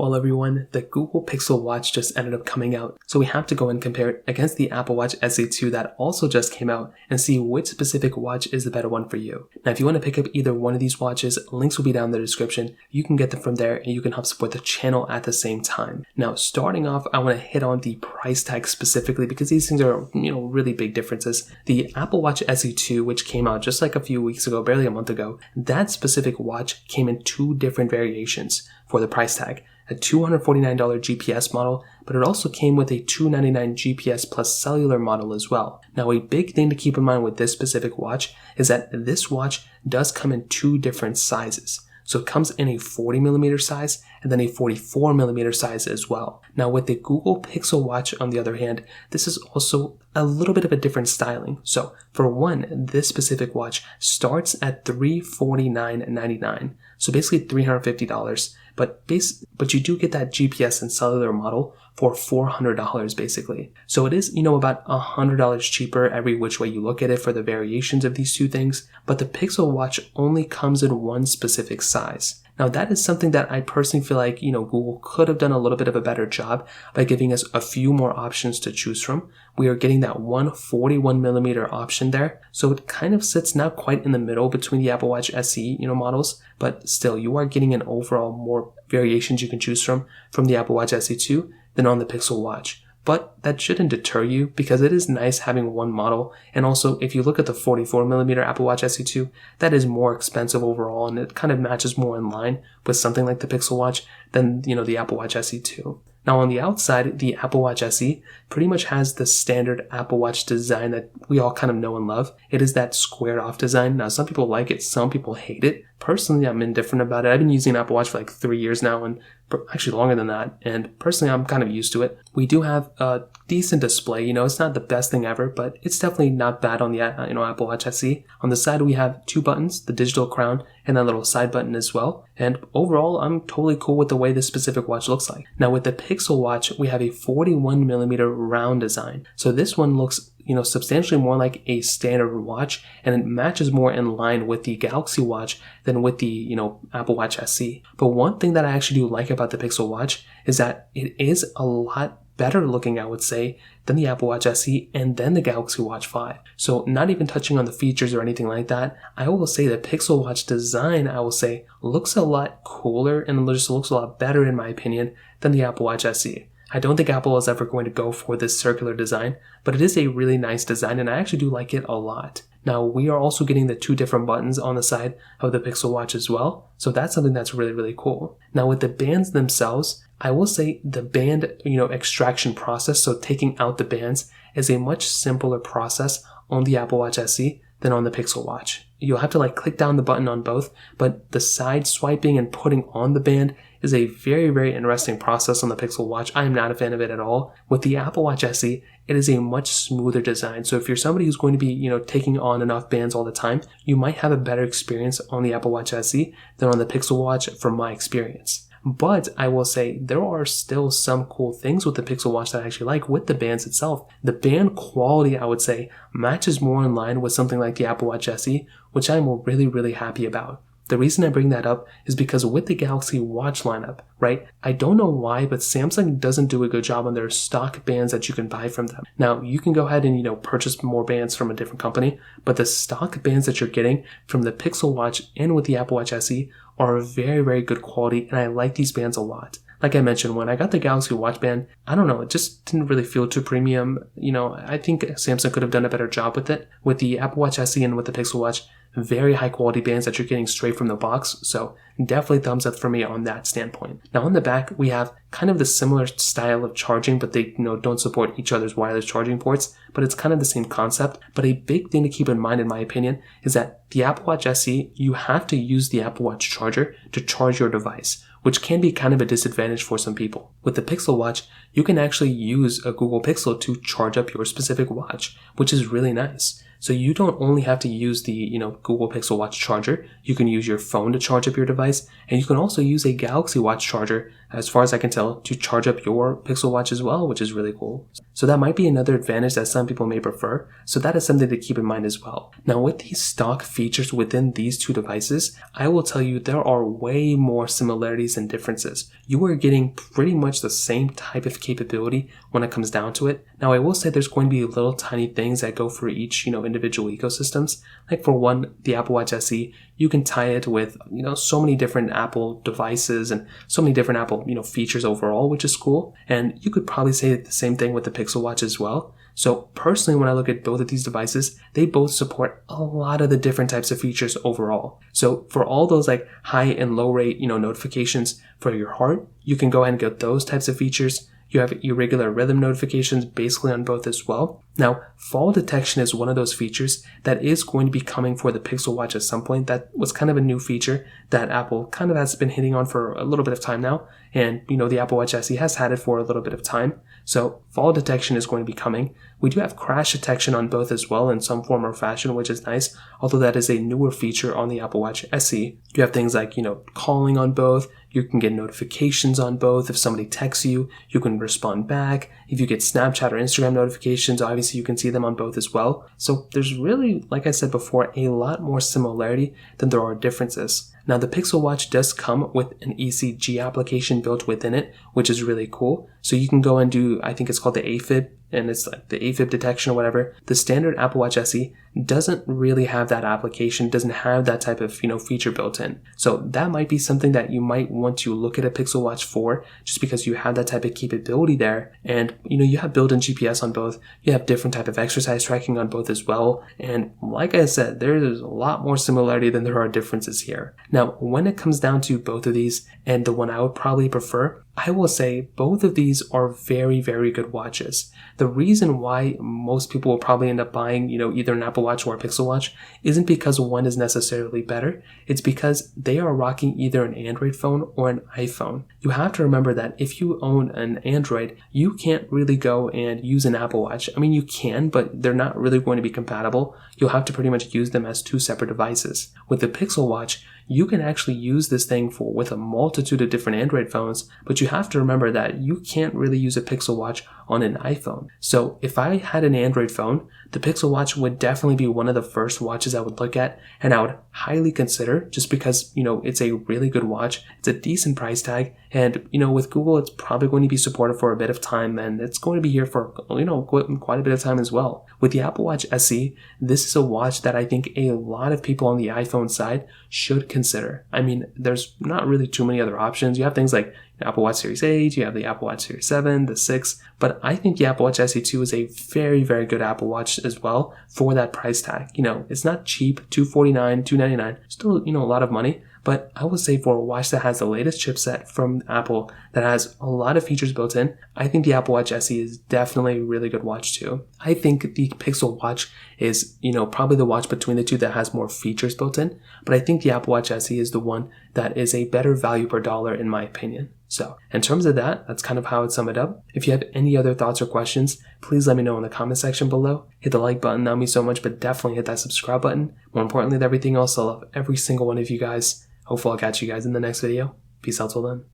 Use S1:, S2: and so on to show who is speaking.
S1: Well, everyone, the Google Pixel Watch just ended up coming out, so we have to go and compare it against the Apple Watch SE2 that also just came out and see which specific watch is the better one for you. Now, if you want to pick up either one of these watches, links will be down in the description. You can get them from there and you can help support the channel at the same time. Now, starting off, I want to hit on the price tag specifically because these things are, really big differences. The Apple Watch SE2, which came out just like a few weeks ago, barely a month ago, that specific watch came in two different variations for the price tag. A $249 GPS model, but it also came with a $299 GPS plus cellular model as well. Now, a big thing to keep in mind with this specific watch is that this watch does come in two different sizes. So it comes in a 40mm size and then a 44mm size as well. Now, with the Google Pixel Watch, on the other hand, this is also a little bit of a different styling. So for one, this specific watch starts at $349.99. So basically $350. But you do get that GPS and cellular model for $400 basically. So it is, about $100 cheaper every which way you look at it for the variations of these two things. But the Pixel Watch only comes in one specific size. Now, that is something that I personally feel like, Google could have done a little bit of a better job by giving us a few more options to choose from. We are getting that one 41mm option there. So it kind of sits not quite in the middle between the Apple Watch SE, models, but still you are getting an overall more variations you can choose from the Apple Watch SE2 than on the Pixel Watch. But that shouldn't deter you because it is nice having one model. And also, if you look at the 44mm Apple Watch SE2, that is more expensive overall and it kind of matches more in line with something like the Pixel Watch than, the Apple Watch SE2. Now, on the outside, the Apple Watch SE pretty much has the standard Apple Watch design that we all kind of know and love. It is that squared off design. Now, some people like it, some people hate it. Personally, I'm indifferent about it. I've been using an Apple Watch for like 3 years now, and actually longer than that. And personally, I'm kind of used to it. We do have a decent display. It's not the best thing ever, but it's definitely not bad on the Apple Watch SE. On the side, we have two buttons, the digital crown and that little side button as well. And overall, I'm totally cool with the way this specific watch looks like. Now, with the Pixel Watch, we have a 41mm round design. So this one looks substantially more like a standard watch, and it matches more in line with the Galaxy Watch than with the, Apple Watch SE. But one thing that I actually do like about the Pixel Watch is that it is a lot better looking, I would say, than the Apple Watch SE and then the Galaxy Watch 5. So not even touching on the features or anything like that, I will say the Pixel Watch design, I will say, looks a lot cooler and just looks a lot better in my opinion than the Apple Watch SE. I don't think Apple is ever going to go for this circular design, but it is a really nice design and I actually do like it a lot. Now, we are also getting the two different buttons on the side of the Pixel Watch as well, so that's something that's really, really cool. Now, with the bands themselves, I will say the band, extraction process, so taking out the bands, is a much simpler process on the Apple Watch SE than on the Pixel Watch. You'll have to click down the button on both, but the side swiping and putting on the band is a very, very interesting process on the Pixel Watch. I am not a fan of it at all. With the Apple Watch SE, it is a much smoother design. So if you're somebody who's going to be, taking on enough bands all the time, you might have a better experience on the Apple Watch SE than on the Pixel Watch from my experience. But I will say there are still some cool things with the Pixel Watch that I actually like with the bands itself. The band quality, I would say, matches more in line with something like the Apple Watch SE, which I'm really, really happy about. The reason I bring that up is because with the Galaxy Watch lineup, right, I don't know why, but Samsung doesn't do a good job on their stock bands that you can buy from them. Now, you can go ahead and, purchase more bands from a different company, but the stock bands that you're getting from the Pixel Watch and with the Apple Watch SE are very, very good quality, and I like these bands a lot. Like I mentioned, when I got the Galaxy Watch band, I don't know, it just didn't really feel too premium. I think Samsung could have done a better job with it. With the Apple Watch SE and with the Pixel Watch, very high quality bands that you're getting straight from the box. So definitely thumbs up for me on that standpoint. Now on the back, we have kind of the similar style of charging, but they don't support each other's wireless charging ports, but it's kind of the same concept. But a big thing to keep in mind, in my opinion, is that the Apple Watch SE, you have to use the Apple Watch charger to charge your device, which can be kind of a disadvantage for some people. With the Pixel Watch, you can actually use a Google Pixel to charge up your specific watch, which is really nice. So you don't only have to use the, Google Pixel Watch charger. You can use your phone to charge up your device, and you can also use a Galaxy Watch charger as far as I can tell, to charge up your Pixel Watch as well, which is really cool. So that might be another advantage that some people may prefer. So that is something to keep in mind as well. Now with these stock features within these two devices, I will tell you there are way more similarities than differences. You are getting pretty much the same type of capability when it comes down to it. Now I will say there's going to be little tiny things that go for each, individual ecosystems. Like for one, the Apple Watch SE, you can tie it with, so many different Apple devices and so many different Apple, features overall, which is cool. And you could probably say the same thing with the Pixel Watch as well. So personally, when I look at both of these devices, they both support a lot of the different types of features overall. So for all those like high and low rate, notifications for your heart, you can go ahead and get those types of features. You have irregular rhythm notifications basically on both as well. Now, fall detection is one of those features that is going to be coming for the Pixel Watch at some point. That was kind of a new feature that Apple kind of has been hitting on for a little bit of time now. And, the Apple Watch SE has had it for a little bit of time. So fall detection is going to be coming. We do have crash detection on both as well in some form or fashion, which is nice. Although that is a newer feature on the Apple Watch SE. You have things like, calling on both. You can get notifications on both. If somebody texts you, you can respond back. If you get Snapchat or Instagram notifications, obviously you can see them on both as well. So there's really, like I said before, a lot more similarity than there are differences. Now the Pixel Watch does come with an ECG application built within it, which is really cool. So you can go and do, I think it's called the AFib, and it's like the AFib detection or whatever. The standard Apple Watch SE doesn't really have that application, doesn't have that type of, feature built in. So that might be something that you might want to look at a Pixel Watch for, just because you have that type of capability there. And, you have built-in GPS on both. You have different type of exercise tracking on both as well. And like I said, there's a lot more similarity than there are differences here. Now, when it comes down to both of these, and the one I would probably prefer, I will say both of these are very, very good watches. The reason why most people will probably end up buying, either an Apple Watch or a Pixel Watch isn't because one is necessarily better. It's because they are rocking either an Android phone or an iPhone. You have to remember that if you own an Android, you can't really go and use an Apple Watch. I mean, you can, but they're not really going to be compatible. You'll have to pretty much use them as two separate devices. With the Pixel Watch, you can actually use this thing with a multitude of different Android phones, but you have to remember that you can't really use a Pixel Watch on an iPhone. So if I had an Android phone, the Pixel Watch would definitely be one of the first watches I would look at and I would highly consider, just because, it's a really good watch. It's a decent price tag. And, with Google, it's probably going to be supported for a bit of time, and it's going to be here for, quite a bit of time as well. With the Apple Watch SE, this is a watch that I think a lot of people on the iPhone side should consider. I mean, there's not really too many other options. You have things like Apple Watch Series 8, you have the Apple Watch Series 7, the 6, but I think the Apple Watch SE2 is a very, very good Apple Watch as well for that price tag. It's not cheap, $249, $299, still, a lot of money. But I would say for a watch that has the latest chipset from Apple, that has a lot of features built in, I think the Apple Watch SE is definitely a really good watch too. I think the Pixel Watch is, probably the watch between the two that has more features built in, but I think the Apple Watch SE is the one that is a better value per dollar in my opinion. So in terms of that, that's kind of how I'd sum it up. If you have any other thoughts or questions, please let me know in the comment section below. Hit the like button, that would mean so much, but definitely hit that subscribe button. More importantly than everything else, I love every single one of you guys. Hopefully I'll catch you guys in the next video. Peace out till then.